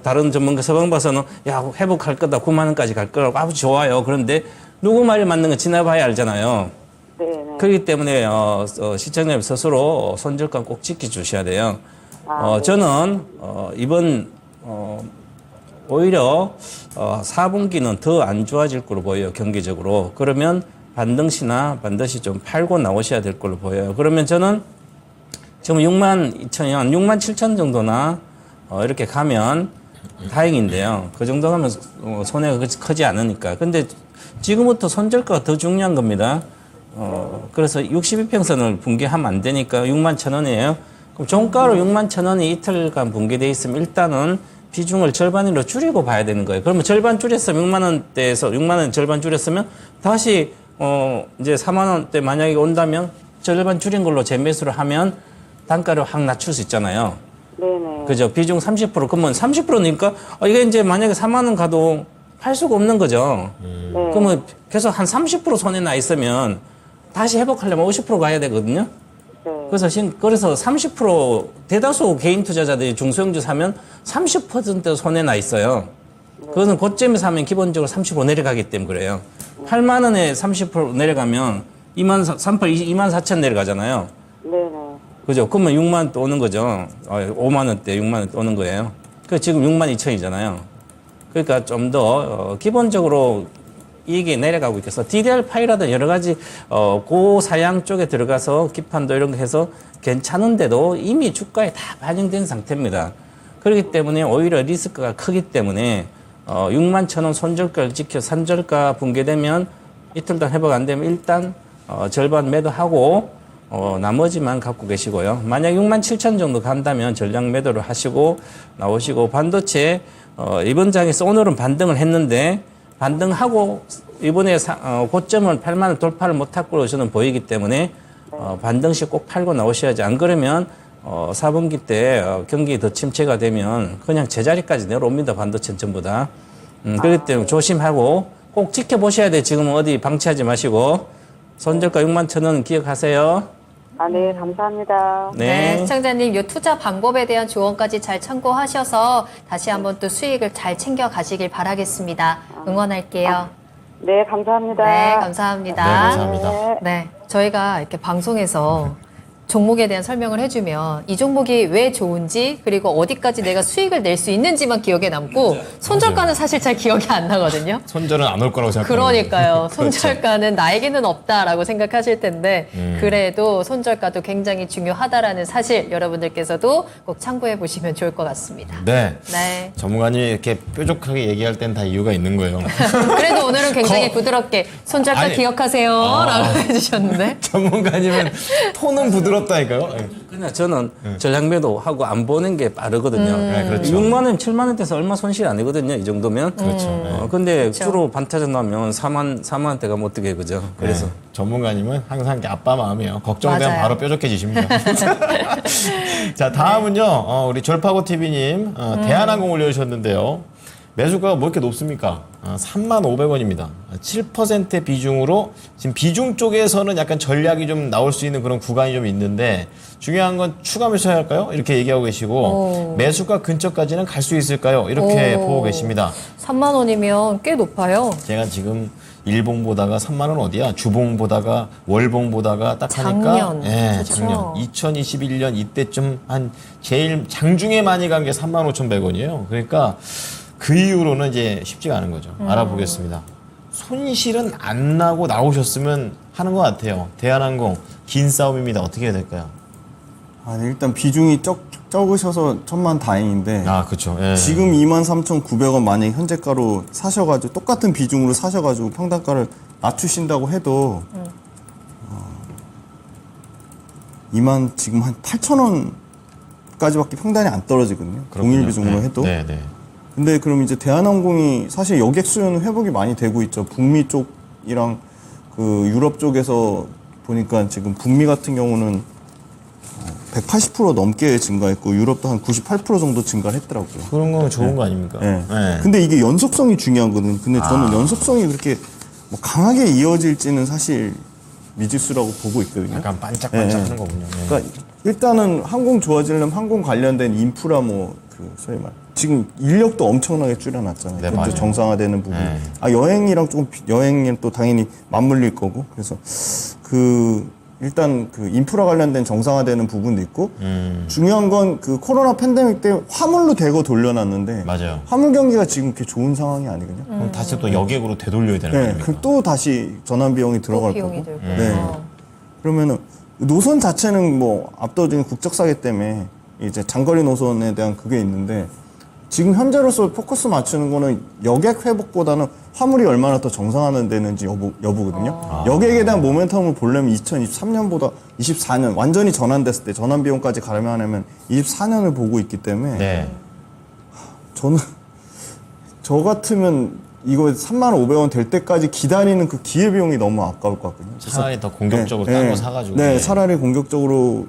다른 전문가 서방바사는 야 회복할 거다 9만 원까지 갈 거라고 아주 좋아요. 그런데 누구 말이 맞는 건 지나봐야 알잖아요. 네. 그렇기 때문에 시청자님 스스로 손절가 꼭 지켜주셔야 돼요. 네. 저는 이번 오히려 4분기는 더 안 좋아질 걸로 보여요. 경기적으로. 그러면 반등시나 반드시 좀 팔고 나오셔야 될 걸로 보여요. 그러면 저는 지금 6만 2천원, 6만 7천 정도나 이렇게 가면 다행인데요. 그 정도 가면 손해가 크지 않으니까. 근데 지금부터 손절가가 더 중요한 겁니다. 그래서 62평선을 붕괴하면 안 되니까 6만 1,000원이에요. 그럼 종가로 6만 1,000원이 이틀간 붕괴돼 있으면 일단은 비중을 절반으로 줄이고 봐야 되는 거예요. 그러면 절반 줄였으면 6만 원대에서 6만 원 절반 줄였으면 다시 이제 4만 원대 만약에 온다면 절반 줄인 걸로 재매수를 하면 단가를 확 낮출 수 있잖아요. 네네. 그죠? 비중 30% 그러면 30%니까 이게 이제 만약에 4만 원 가도 팔 수가 없는 거죠. 네. 그러면 계속 한 30% 손해 나 있으면 다시 회복하려면 50% 가야 되거든요. 네. 그래서 30% 대다수 개인 투자자들이 중소형주 사면 30% 손해 나 있어요. 그것은 고점에 사면 기본적으로 35 내려가기 때문에 그래요. 8만 원에 30% 내려가면 2만 4천 내려가잖아요. 네네. 그죠? 그러면 6만 또 오는 거죠. 5만 원대, 6만 원 오는 거예요. 그 지금 6만 2천이잖아요. 그러니까 좀 더 기본적으로 이익이 내려가고 있어서 DDR 파이라든 여러 가지 고사양 쪽에 들어가서 기판도 이런 거 해서 괜찮은데도 이미 주가에 다 반영된 상태입니다. 그렇기 때문에 오히려 리스크가 크기 때문에 6만 1,000원 손절가를 지켜 산절가 붕괴되면 이틀 동안 회복 안 되면 일단 절반 매도하고 나머지만 갖고 계시고요. 만약 6만 7천 정도 간다면 전략 매도를 하시고 나오시고 반도체 이번 장에서 오늘은 반등을 했는데 반등하고 이번에 고점을 8만 원 돌파를 못할 걸로 저는 보이기 때문에 반등시 꼭 팔고 나오셔야지. 안 그러면 4분기 때 경기 더 침체가 되면 그냥 제자리까지 내려옵니다. 반도체는 전부 다. 그렇기 때문에 조심하고 꼭 지켜보셔야 돼요. 지금 어디 방치하지 마시고. 손절가 6만 1,000원 기억하세요. 네, 감사합니다. 네, 시청자님, 이 투자 방법에 대한 조언까지 잘 참고하셔서 다시 한번 또 수익을 잘 챙겨 가시길 바라겠습니다. 응원할게요. 네, 감사합니다. 네, 감사합니다. 네, 감사합니다. 네, 저희가 이렇게 방송에서 종목에 대한 설명을 해주면 이 종목이 왜 좋은지 그리고 어디까지 내가 수익을 낼 수 있는지만 기억에 남고 손절가는 사실 잘 기억이 안 나거든요. 손절은 안 올 거라고 생각합니다. 그러니까요. 그렇죠. 손절가는 나에게는 없다라고 생각하실 텐데 그래도 손절가도 굉장히 중요하다라는 사실 여러분들께서도 꼭 참고해 보시면 좋을 것 같습니다. 네. 네. 전문가님이 이렇게 뾰족하게 얘기할 땐 다 이유가 있는 거예요. 그래도 오늘은 굉장히 부드럽게 손절가 아니, 기억하세요 라고 해주셨는데 전문가님은 톤은 부드럽다니까요. 예. 그냥 저는 전략 매도하고 안 보는 게 빠르거든요. 네, 그렇죠. 6만 원, 7만 원대에서 얼마 손실 아니거든요. 이 정도면. 그렇죠. 네. 근데 주로 반타작 나면 4만 원대 가면 어떻게 그죠? 그래서 네. 전문가님은 항상 이렇게 아빠 마음이에요. 걱정되면 맞아요. 바로 뾰족해지십니다. 자, 다음은요. 우리 졸파고 TV님 대한항공 올려주셨는데요. 매수가가 뭐 이렇게 높습니까? 35,500원입니다. 7%의 비중으로 지금 비중 쪽에서는 약간 전략이 좀 나올 수 있는 그런 구간이 좀 있는데 중요한 건 추가 매수해야 할까요? 이렇게 얘기하고 계시고 매수가 근처까지는 갈 수 있을까요? 이렇게 보고 계십니다. 3만 원이면 꽤 높아요. 제가 지금 일봉 보다가 3만 원 어디야? 주봉 보다가 월봉 보다가 딱 하니까 작년. 예, 그쵸. 작년 2021년 이때쯤 한 제일 장중에 많이 간 게 35,100원이에요. 그러니까 그 이후로는 이제 쉽지가 않은 거죠. 알아보겠습니다. 손실은 안 나고 나오셨으면 하는 것 같아요. 대한항공 긴 싸움입니다. 어떻게 해야 될까요? 일단 비중이 적으셔서 천만 다행인데 아, 그렇죠. 예. 지금 23,900원 만약에 현재가로 사셔가지고 똑같은 비중으로 사셔가지고 평단가를 낮추신다고 해도 2만 지금 한 8,000원까지밖에 평단이 안 떨어지거든요. 동일 비중으로 해도. 네, 네. 근데 그럼 이제 대한항공이 사실 여객 수요는 회복이 많이 되고 있죠. 북미 쪽이랑 그 유럽 쪽에서 보니까 지금 북미 같은 경우는 180% 넘게 증가했고 유럽도 한 98% 정도 증가를 했더라고요. 그런 건 좋은 거 아닙니까? 네. 네. 근데 이게 연속성이 중요하거든요. 근데 저는 연속성이 그렇게 뭐 강하게 이어질지는 사실 미지수라고 보고 있거든요. 약간 반짝반짝 네. 하는 거군요. 네. 그러니까 일단은 항공 좋아지려면 항공 관련된 인프라 뭐 그 소위 말 지금 인력도 엄청나게 줄여놨잖아요. 네, 그것도 맞아요. 정상화되는 부분. 네. 여행이랑 조금 여행이 또 당연히 맞물릴 거고 그래서 그 일단 그 인프라 관련된 정상화되는 부분도 있고 중요한 건 그 코로나 팬데믹 때 화물로 대거 돌려놨는데 맞아요. 화물 경기가 지금 그렇게 좋은 상황이 아니거든요. 그럼 다시 또 여객으로 되돌려야 되는 거 네, 아닙니까? 또 다시 전환 비용이 들어갈 비용이 거고. 들고. 네. 그러면은 노선 자체는 뭐 압도적인 국적 사기 때문에 이제 장거리 노선에 대한 그게 있는데 지금 현재로서 포커스 맞추는 거는 여객 회복보다는 화물이 얼마나 더 정상화는 되는지 여부거든요. 여객에 대한 모멘텀을 보려면 2023년보다 24년 완전히 전환됐을 때 전환 비용까지 가려면 24년을 보고 있기 때문에 네. 저는 저 같으면 이거 35,500원 될 때까지 기다리는 그 기회비용이 너무 아까울 것 같거든요. 차라리 더 공격적으로 딴 거 사가지고. 네, 네. 차라리 공격적으로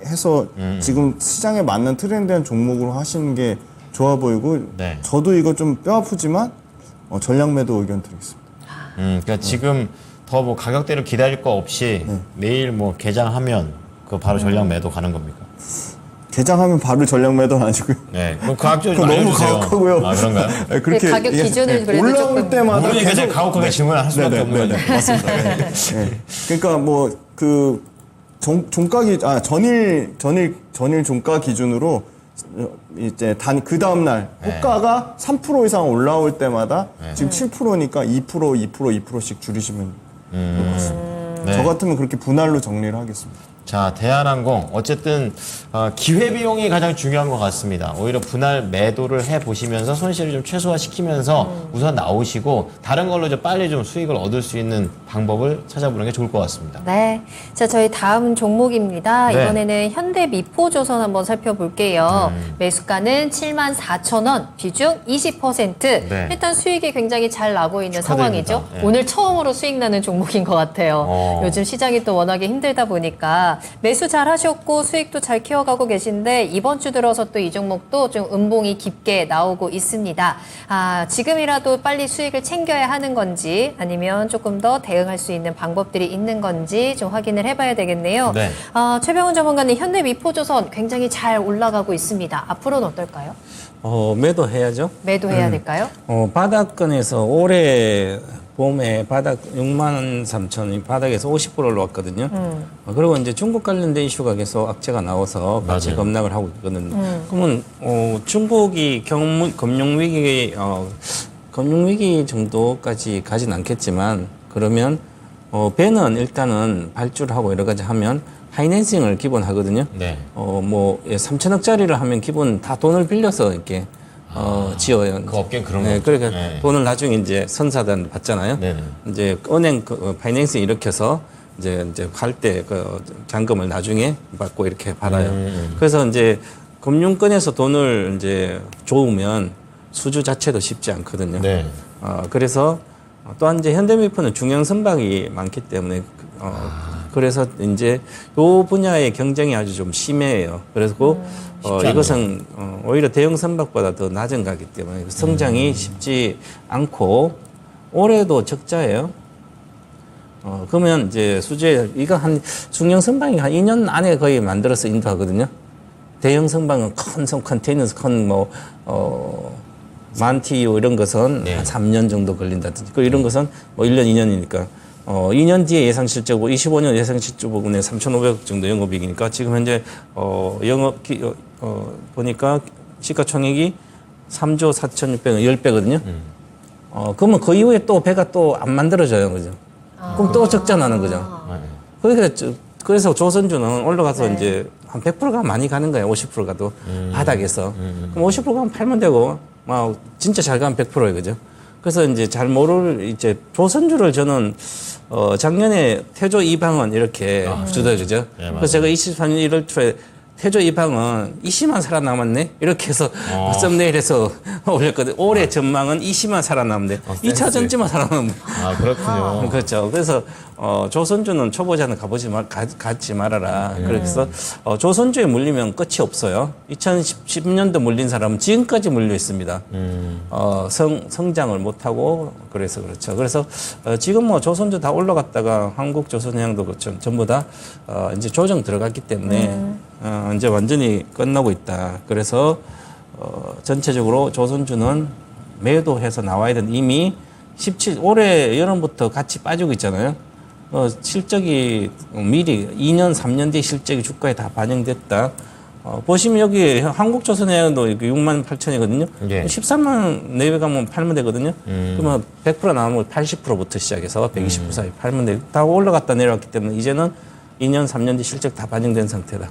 해서 지금 시장에 맞는 트렌드한 종목으로 하시는 게 좋아 보이고 네. 저도 이거 좀 뼈 아프지만 전략 매도 의견 드리겠습니다. 그러니까 지금 더 뭐 가격대를 기다릴 거 없이 내일 뭐 개장하면 그 바로 전략 매도 가는 겁니까? 개장하면 바로 전략 매도는 아니고요. 네. 그럼 가격 좀 그거 너무 알려주세요. 가혹하고요. 아, 그런가요? 네, 그렇게 가격 이게, 기준을 그래도 올라올 조금 때마다 모르니까 이제 계속 가혹하게 질문을 할 수밖에 없는 거죠. 맞습니다. 네. 네. 그러니까 뭐 그 전일 종가 기준으로 이제 그 다음 날 호가가 3% 이상 올라올 때마다 지금 7%니까 2%씩 줄이시면 될 것 같습니다. 네. 저 같으면 그렇게 분할로 정리를 하겠습니다. 자, 대한항공 어쨌든 기회비용이 가장 중요한 것 같습니다. 오히려 분할 매도를 해보시면서 손실을 좀 최소화시키면서 우선 나오시고 다른 걸로 좀 빨리 좀 수익을 얻을 수 있는 방법을 찾아보는 게 좋을 것 같습니다. 네. 자, 저희 다음 종목입니다. 네. 이번에는 현대미포조선 한번 살펴볼게요. 매수가는 74,000원, 비중 20%. 네. 일단 수익이 굉장히 잘 나고 있는 축하드립니다. 상황이죠. 네. 오늘 처음으로 수익 나는 종목인 것 같아요. 요즘 시장이 또 워낙에 힘들다 보니까 매수 잘 하셨고 수익도 잘 키워가고 계신데 이번 주 들어서 또 이 종목도 좀 음봉이 깊게 나오고 있습니다. 지금이라도 빨리 수익을 챙겨야 하는 건지 아니면 조금 더 대응할 수 있는 방법들이 있는 건지 좀 확인을 해봐야 되겠네요. 네. 최병훈 전문가님, 현대미포조선 굉장히 잘 올라가고 있습니다. 앞으로는 어떨까요? 매도해야죠. 매도해야 될까요? 바닥권에서 올해 봄에 바닥 63,000원 바닥에서 50% 올라왔거든요. 그리고 이제 중국 관련된 이슈가 계속 악재가 나와서 같이 맞아요. 급락을 하고 있거든요. 그러면 중국이 금융위기 정도까지 가진 않겠지만 그러면 배는 일단은 발주를 하고 여러 가지 하면 파이낸싱을 기본 하거든요. 네. 3천억짜리를 하면 기본 다 돈을 빌려서 이렇게 지어요. 그 업계는 그런 네, 거죠. 그러니까 네. 돈을 나중에 이제 선사단 받잖아요. 네네. 이제 은행 파이낸싱 일으켜서 이제 할 때 그 잔금을 나중에 받고 이렇게 받아요. 그래서 이제 금융권에서 돈을 이제 좋으면 수주 자체도 쉽지 않거든요. 네. 그래서 또한 이제 현대미포는 중형 선박이 많기 때문에 그래서 이제 요 분야의 경쟁이 아주 좀 심해요. 그래서 쉽지 이것은 오히려 대형 선박보다 더 낮은 가기 때문에 성장이 쉽지 않고 올해도 적자예요. 그러면 이제 수주에 이거 한 중형 선박이 한 2년 안에 거의 만들어서 인도하거든요. 대형 선박은 큰 컨테이너스 만티유 이런 것은 네. 한 3년 정도 걸린다든지 이런 것은 뭐 1년, 2년이니까 2년 뒤에 예상 실적으로 25년 예상 실적 부분에 3,500억 정도 영업이익이니까 지금 현재 보니까 시가총액이 3조 4,600억 10배거든요. 그러면 그 이후에 또 배가 또 안 만들어져요, 그죠? 그럼 또 적자 나는 거죠. 그러니까 그래서 조선주는 올라가서 이제 한 100%가 많이 가는 거예요. 50% 가도 바닥에서. 그럼 50% 가면 팔면 되고, 막 진짜 잘 가면 100%예요, 그죠? 그래서 이제 잘 모를 이제 조선주를 저는 작년에 태조 이방원 이렇게 주다 그죠. 네, 맞아요. 그래서 제가 23년 1월 초에 태조 이방은 이씨만 살아남았네 이렇게 해서 썸네일에서 올렸거든요. 올해 전망은 이씨만 살아남네. 2차 전지만 살아남네. 아, 그렇군요. 그렇죠. 그래서 조선주는 초보자는 가지 말아라. 그래서 조선주에 물리면 끝이 없어요. 2010년도 물린 사람은 지금까지 물려 있습니다. 성장을 못하고 그래서 그렇죠. 그래서 지금 뭐 조선주 다 올라갔다가 한국 조선해양도 그렇죠. 전부 다 이제 조정 들어갔기 때문에 이제 완전히 끝나고 있다. 그래서 전체적으로 조선주는 매도해서 나와야 되는 이미 올해 여름부터 같이 빠지고 있잖아요. 실적이 미리 2년, 3년 뒤 실적이 주가에 다 반영됐다. 보시면 여기 한국조선해양도 6만 8천이거든요. 예. 13만 내외 가면 팔면 되거든요. 그러면 100% 나오면 80%부터 시작해서 120% 사이 팔면 되고 다 올라갔다 내려왔기 때문에 이제는 2년, 3년 뒤 실적 다 반영된 상태다.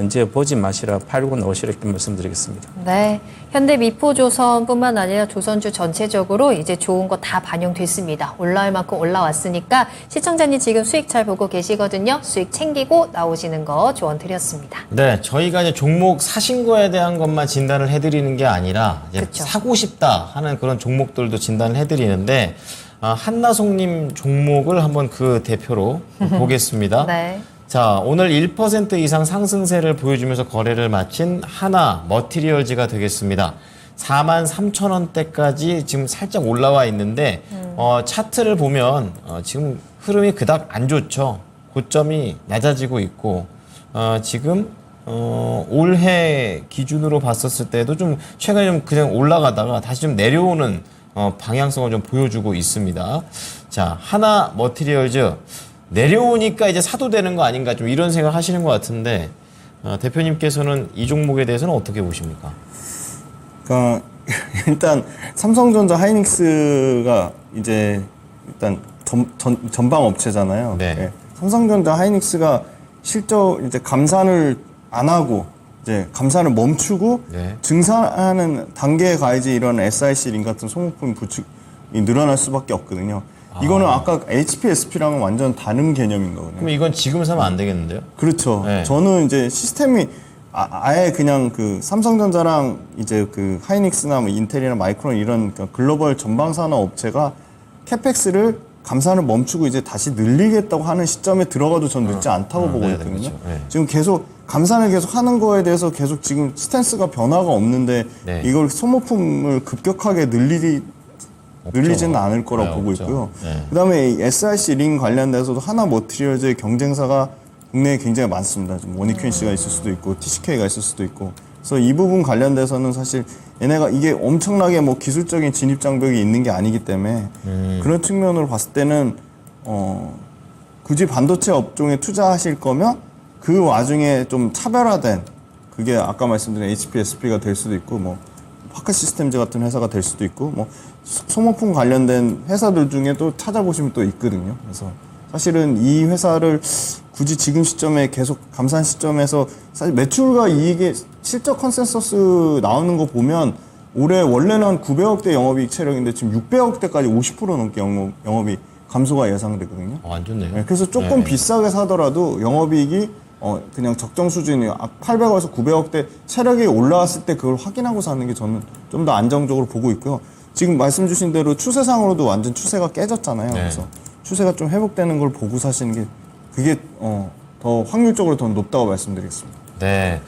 이제 보지 마시라, 팔고 나오시라 이렇게 말씀드리겠습니다. 네, 현대 미포조선뿐만 아니라 조선주 전체적으로 이제 좋은 거 다 반영됐습니다. 올라올 만큼 올라왔으니까 시청자님 지금 수익 잘 보고 계시거든요. 수익 챙기고 나오시는 거 조언 드렸습니다. 네, 저희가 이제 종목 사신 거에 대한 것만 진단을 해드리는 게 아니라 이제 그쵸. 사고 싶다 하는 그런 종목들도 진단을 해드리는데 한나송님 종목을 한번 그 대표로 보겠습니다. 네. 자, 오늘 1% 이상 상승세를 보여주면서 거래를 마친 하나 머티리얼즈가 되겠습니다. 43,000원대까지 지금 살짝 올라와 있는데 차트를 보면 지금 흐름이 그닥 안 좋죠. 고점이 낮아지고 있고 지금 올해 기준으로 봤었을 때도 좀 최근에 좀 그냥 올라가다가 다시 좀 내려오는 방향성을 좀 보여주고 있습니다. 자, 하나 머티리얼즈 내려오니까 이제 사도 되는 거 아닌가 좀 이런 생각 하시는 것 같은데 대표님께서는 이 종목에 대해서는 어떻게 보십니까? 그러니까 일단 삼성전자 하이닉스가 이제 일단 전방 업체잖아요. 네. 예. 삼성전자 하이닉스가 실적 이제 감산을 안 하고 이제 감산을 멈추고 네. 증산하는 단계에 가야지 이런 SIC 링 같은 소모품 부축이 늘어날 수밖에 없거든요. 이거는 아까 HPSP랑은 완전 다른 개념인 거거든요. 그럼 이건 지금 사면 안 되겠는데요? 그렇죠. 네. 저는 이제 시스템이 아예 그냥 그 삼성전자랑 이제 그 하이닉스나 뭐 인텔이나 마이크론 이런 글로벌 전방 산업 업체가 캐펙스를 감산을 멈추고 이제 다시 늘리겠다고 하는 시점에 들어가도 전 늦지 않다고 보고 네, 있거든요. 그렇죠. 네. 지금 계속 감산을 계속 하는 거에 대해서 계속 지금 스탠스가 변화가 없는데 네. 이걸 소모품을 급격하게 늘리지는 않을 거라고 네, 보고 없죠. 있고요. 네. 그다음에 이 SRC 링 관련돼서도 하나 머티리얼즈의 경쟁사가 국내에 굉장히 많습니다. 좀 원익퀸씨가 있을 수도 있고 TCK가 있을 수도 있고. 그래서 이 부분 관련돼서는 사실 얘네가 이게 엄청나게 뭐 기술적인 진입 장벽이 있는 게 아니기 때문에 그런 측면으로 봤을 때는 굳이 반도체 업종에 투자하실 거면 그 와중에 좀 차별화된 그게 아까 말씀드린 HPSP가 될 수도 있고 뭐 파크 시스템즈 같은 회사가 될 수도 있고 뭐 소모품 관련된 회사들 중에 또 찾아보시면 또 있거든요. 그래서 사실은 이 회사를 굳이 지금 시점에 계속 감산 시점에서 사실 매출과 이익의 실적 컨센서스 나오는 거 보면 올해 원래는 한 900억대 영업이익 체력인데 지금 600억대까지 50% 넘게 영업이익 감소가 예상되거든요. 안 좋네요. 네, 그래서 조금 비싸게 사더라도 영업이익이 그냥 적정 수준이 800억에서 900억대 체력이 올라왔을 때 그걸 확인하고 사는 게 저는 좀 더 안정적으로 보고 있고요. 지금 말씀 주신 대로 추세상으로도 완전 추세가 깨졌잖아요. 네. 그래서 추세가 좀 회복되는 걸 보고 사시는 게 그게 더 확률적으로 더 높다고 말씀드리겠습니다. 네.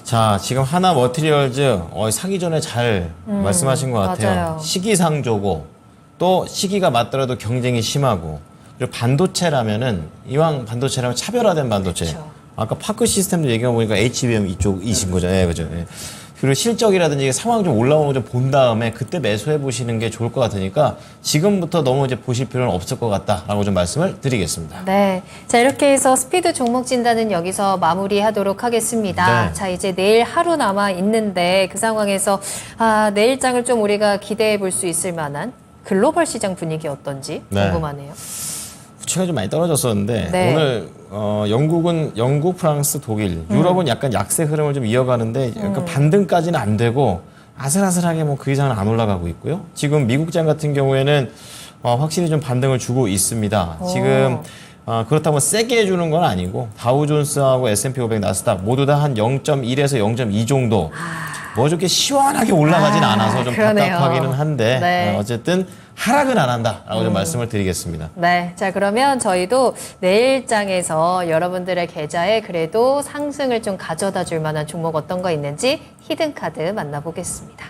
자, 지금 하나 머티리얼즈 사기 전에 잘 말씀하신 것 같아요. 맞아요. 시기상조고 또 시기가 맞더라도 경쟁이 심하고 그리고 반도체라면은 이왕 반도체라면 차별화된 반도체. 그쵸. 아까 파크 시스템도 얘기해 보니까 HBM 이쪽이신 거죠. 네, 그죠. 네. 그리고 실적이라든지 상황 좀 올라오는 거 좀 본 다음에 그때 매수해 보시는 게 좋을 것 같으니까 지금부터 너무 이제 보실 필요는 없을 것 같다라고 좀 말씀을 드리겠습니다. 네. 자, 이렇게 해서 스피드 종목 진단은 여기서 마무리하도록 하겠습니다. 네. 자, 이제 내일 하루 남아 있는데 그 상황에서 내일장을 좀 우리가 기대해 볼 수 있을 만한 글로벌 시장 분위기 어떤지 네. 궁금하네요. 부채가 좀 많이 떨어졌었는데 네. 오늘 영국, 프랑스, 독일, 유럽은 약간 약세 흐름을 좀 이어가는데 약간 반등까지는 안 되고 아슬아슬하게 뭐 그 이상은 안 올라가고 있고요. 지금 미국장 같은 경우에는 확실히 좀 반등을 주고 있습니다. 지금 그렇다고 세게 해주는 건 아니고 다우존스하고 S&P 500, 나스닥 모두 다 한 0.1에서 0.2 정도 뭐 저렇게 시원하게 올라가진 않아서 좀 그러네요. 답답하기는 한데 네. 어쨌든 하락은 안 한다라고 좀 말씀을 드리겠습니다. 네. 자, 그러면 저희도 내일장에서 여러분들의 계좌에 그래도 상승을 좀 가져다 줄 만한 종목 어떤 거 있는지 히든카드 만나보겠습니다.